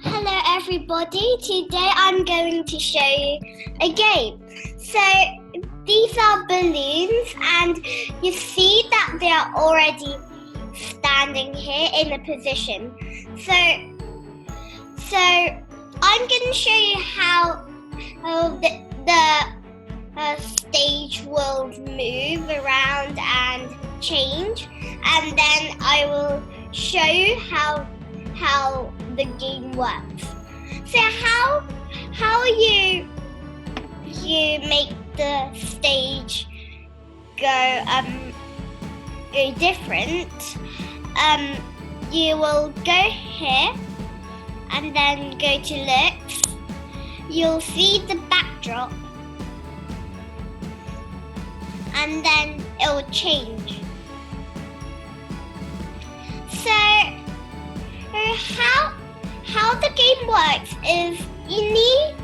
Hello everybody, today I'm going to show you a game. So these are balloons and you see that they are already standing here in a position. So I'm going to show you how the stage will move around and change, and then I will show you how the game works. So how you make the stage go different. You will go here and then go to looks. You'll see the backdrop and then it will change. So how the game works is you need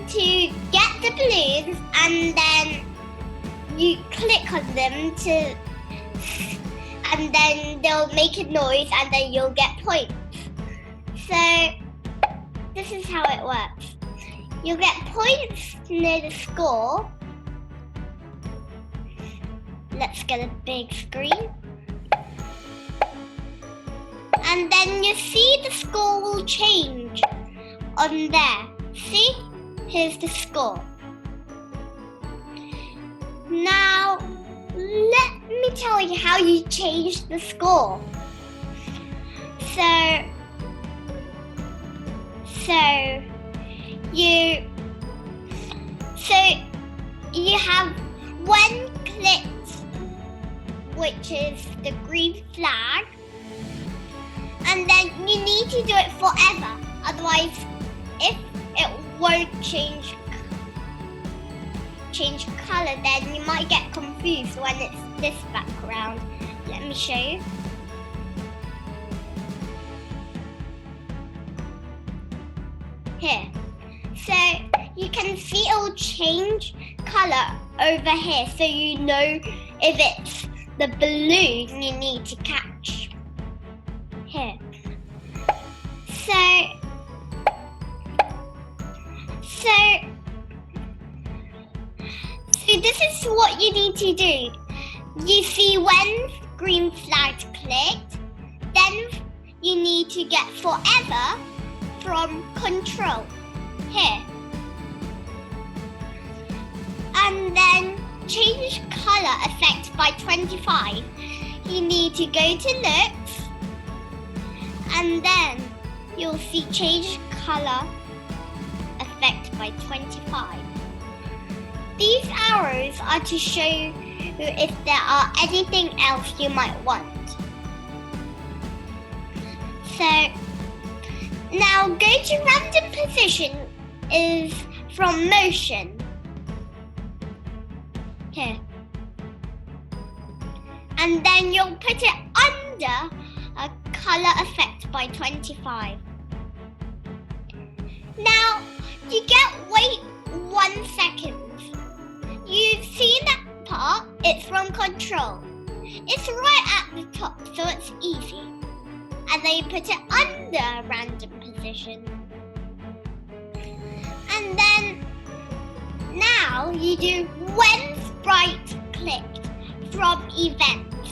to get the balloons and then you click on them and then they'll make a noise and then you'll get points. So this is how it works. You'll get points near the score. Let's get a big screen. And then you see the score will change on there. See? Here's the score. Now, let me tell you how you change the score. So you have one click, which is the green flag. And then you need to do it forever, otherwise if it won't change color, then you might get confused when it's this background. Let me show you. Here. So you can see it will change color over here, so you know if it's the balloon you need to catch. Here. So this is what you need to do. You see when green flag's clicked, then you need to get forever from control. Here. And then change color effect by 25. You need to go to looks. And then you'll see change color effect by 25. These arrows are to show you if there are anything else you might want. So now go to random position is from motion. Here. And then you'll put it under a color effect by 25. Now you wait 1 second. You've seen that part, it's from control. It's right at the top, so it's easy. And then you put it under random position. And then now you do when sprite clicked from events.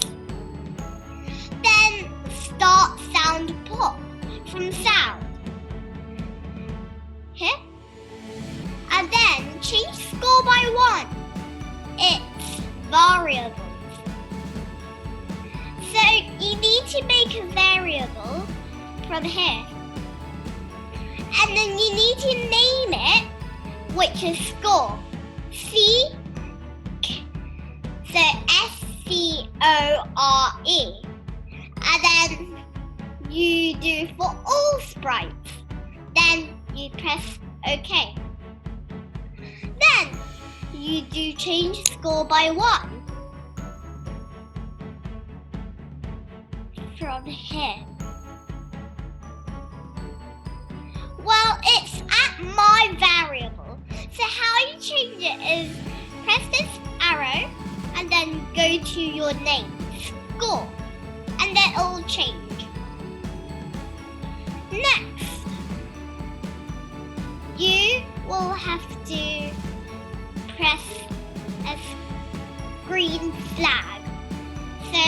Then start sound pop from sound. Here. And then change score by 1. It's variables. So you need to make a variable from here. And then you need to name it, which is score. So SCORE. And then you do for all sprites. Then you press OK. Then you do change score by 1 from here. Well, it's at my variable. So how you change it is press this arrow and then go to your name, score, and then it will change. Next, will have to press a green flag. So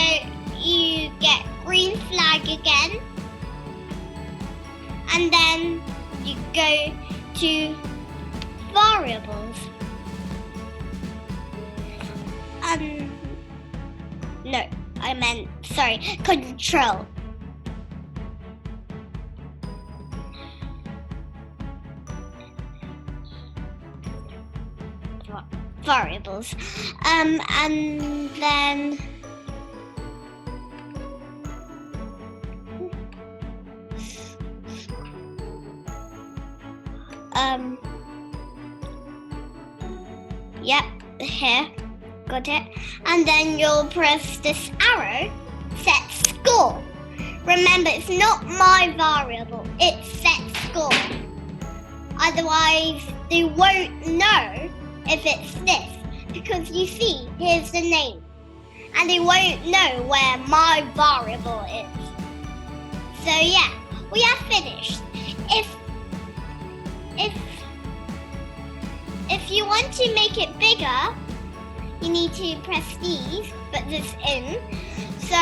you get green flag again, and then you go to variables. No, I meant, sorry, control. Variables. And then yep, here, got it. And then you'll press this arrow, set score. Remember, it's not my variable, it's set score. Otherwise, they won't know if it's this, because you see, here's the name, and they won't know where my variable is. So yeah, we are finished. If you want to make it bigger, you need to press these, put this in. So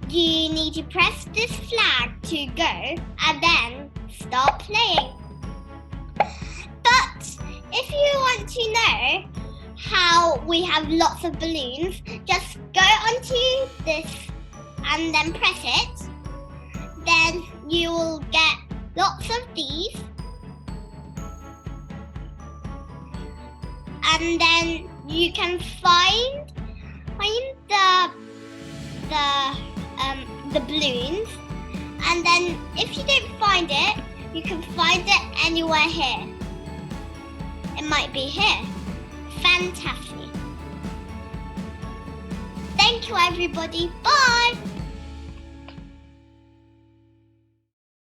you need to press this flag to go and then start playing. But if you want to know how we have lots of balloons, just go onto this and then press it. Then you will get lots of these. And then you can find the balloons. And then if you don't find it, you can find it anywhere here. It might be here. Fantastic. Thank you, everybody. Bye.